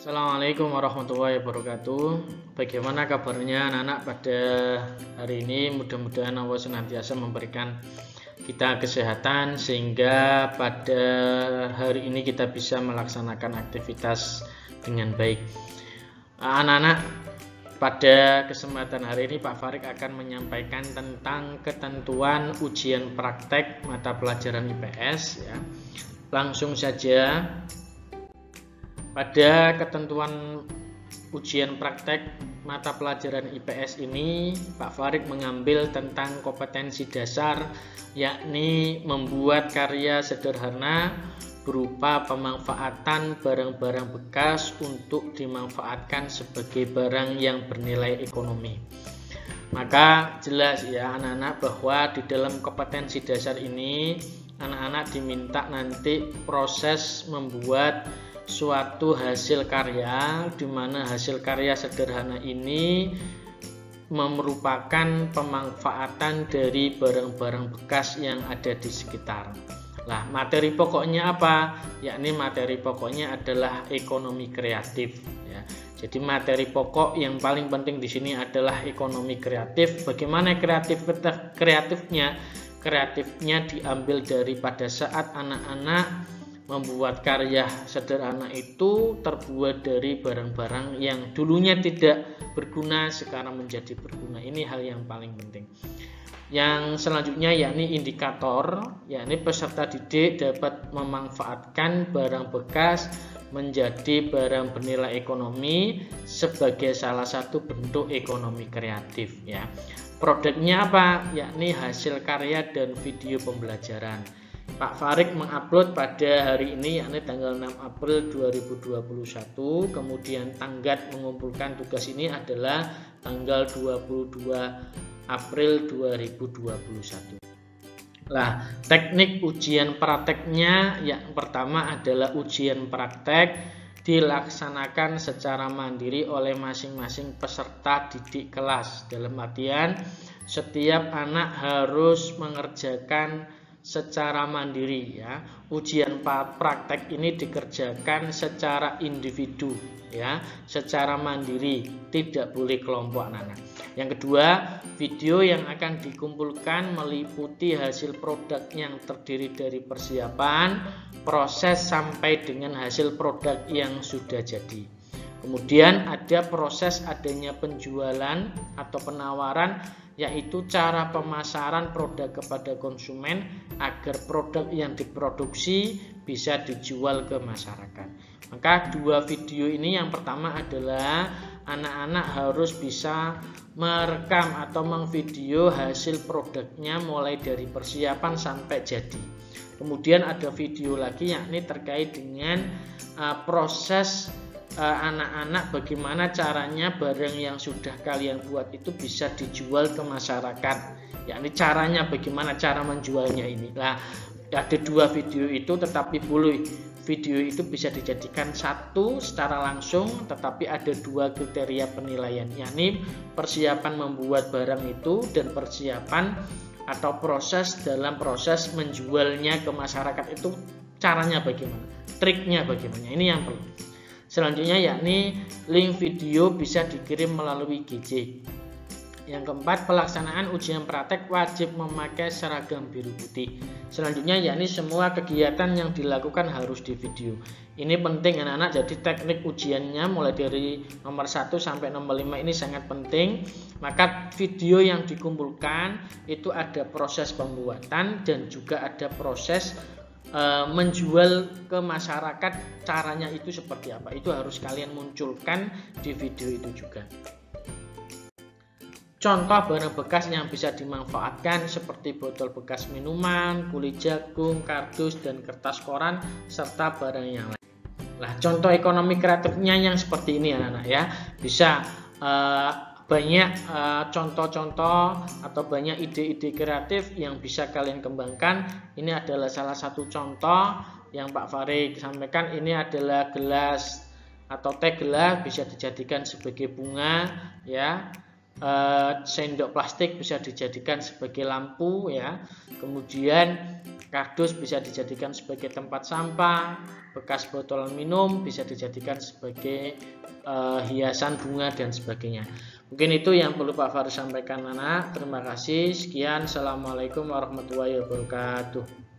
Assalamualaikum warahmatullahi wabarakatuh. Bagaimana kabarnya anak-anak pada hari ini? Mudah-mudahan Allah senantiasa memberikan kita kesehatan sehingga pada hari ini kita bisa melaksanakan aktivitas dengan baik. Anak-anak, pada kesempatan hari ini Pak Farik akan menyampaikan tentang ketentuan ujian praktek mata pelajaran IPS ya. Langsung saja. Pada ketentuan ujian praktek mata pelajaran IPS ini, Pak Farik mengambil tentang kompetensi dasar, yakni membuat karya sederhana berupa pemanfaatan barang-barang bekas untuk dimanfaatkan sebagai barang yang bernilai ekonomi. Maka jelas ya anak-anak bahwa di dalam kompetensi dasar ini, anak-anak diminta nanti proses membuat suatu hasil karya, di mana hasil karya sederhana ini merupakan pemanfaatan dari barang-barang bekas yang ada di sekitar. Nah, materi pokoknya apa? Yakni materi pokoknya adalah ekonomi kreatif. Ya. Jadi materi pokok yang paling penting di sini adalah ekonomi kreatif. Bagaimana kreatifnya? Kreatifnya diambil dari pada saat anak-anak membuat karya sederhana itu terbuat dari barang-barang yang dulunya tidak berguna sekarang menjadi berguna. Ini hal yang paling penting. Yang selanjutnya yakni indikator, yakni peserta didik dapat memanfaatkan barang bekas menjadi barang bernilai ekonomi sebagai salah satu bentuk ekonomi kreatif ya. Produknya apa? Yakni hasil karya dan video pembelajaran. Pak Farik mengupload pada hari ini yakni tanggal 6 April 2021. Kemudian tanggat mengumpulkan tugas ini adalah tanggal 22 April 2021. Nah, teknik ujian prakteknya yang pertama adalah ujian praktek dilaksanakan secara mandiri oleh masing-masing peserta didik kelas. Dalam artian setiap anak harus mengerjakan secara mandiri ya. Ujian praktek ini dikerjakan secara individu ya, secara mandiri, tidak boleh kelompok anak-anak. Yang kedua, video yang akan dikumpulkan meliputi hasil produk yang terdiri dari persiapan, proses sampai dengan hasil produk yang sudah jadi. Kemudian ada proses adanya penjualan atau penawaran, yaitu cara pemasaran produk kepada konsumen agar produk yang diproduksi bisa dijual ke masyarakat. Maka dua video ini yang pertama adalah anak-anak harus bisa merekam atau mengvideo hasil produknya mulai dari persiapan sampai jadi. Kemudian ada video lagi yakni terkait dengan proses anak-anak bagaimana caranya barang yang sudah kalian buat itu bisa dijual ke masyarakat, yakni caranya bagaimana cara menjualnya ini. Nah, ada dua video itu, tetapi boleh video itu bisa dijadikan satu secara langsung, tetapi ada dua kriteria penilaian, yakni persiapan membuat barang itu dan persiapan atau proses dalam proses menjualnya ke masyarakat itu caranya bagaimana, triknya bagaimana, ini yang perlu. Selanjutnya yakni link video bisa dikirim melalui GC. Yang keempat, pelaksanaan ujian praktek wajib memakai seragam biru putih. Selanjutnya yakni semua kegiatan yang dilakukan harus di video. Ini penting anak-anak, jadi teknik ujiannya mulai dari nomor 1 sampai nomor 5 ini sangat penting. Maka video yang dikumpulkan itu ada proses pembuatan dan juga ada proses menjual ke masyarakat, caranya itu seperti apa, itu harus kalian munculkan di video itu juga. Contoh barang bekas yang bisa dimanfaatkan seperti botol bekas minuman, kulit jagung, kardus dan kertas koran serta barang yang lain. Nah, contoh ekonomi kreatifnya yang seperti ini anak-anak ya, bisa banyak contoh-contoh atau banyak ide-ide kreatif yang bisa kalian kembangkan. Ini adalah salah satu contoh yang Pak Farik sampaikan. Ini adalah gelas atau teh gelas bisa dijadikan sebagai bunga ya. Sendok plastik bisa dijadikan sebagai lampu ya. Kemudian Kardus bisa dijadikan sebagai tempat sampah, bekas botol minum bisa dijadikan sebagai hiasan bunga dan sebagainya. Mungkin itu yang perlu Pak Faris sampaikan anak. Terima kasih. Sekian. Assalamualaikum warahmatullahi wabarakatuh.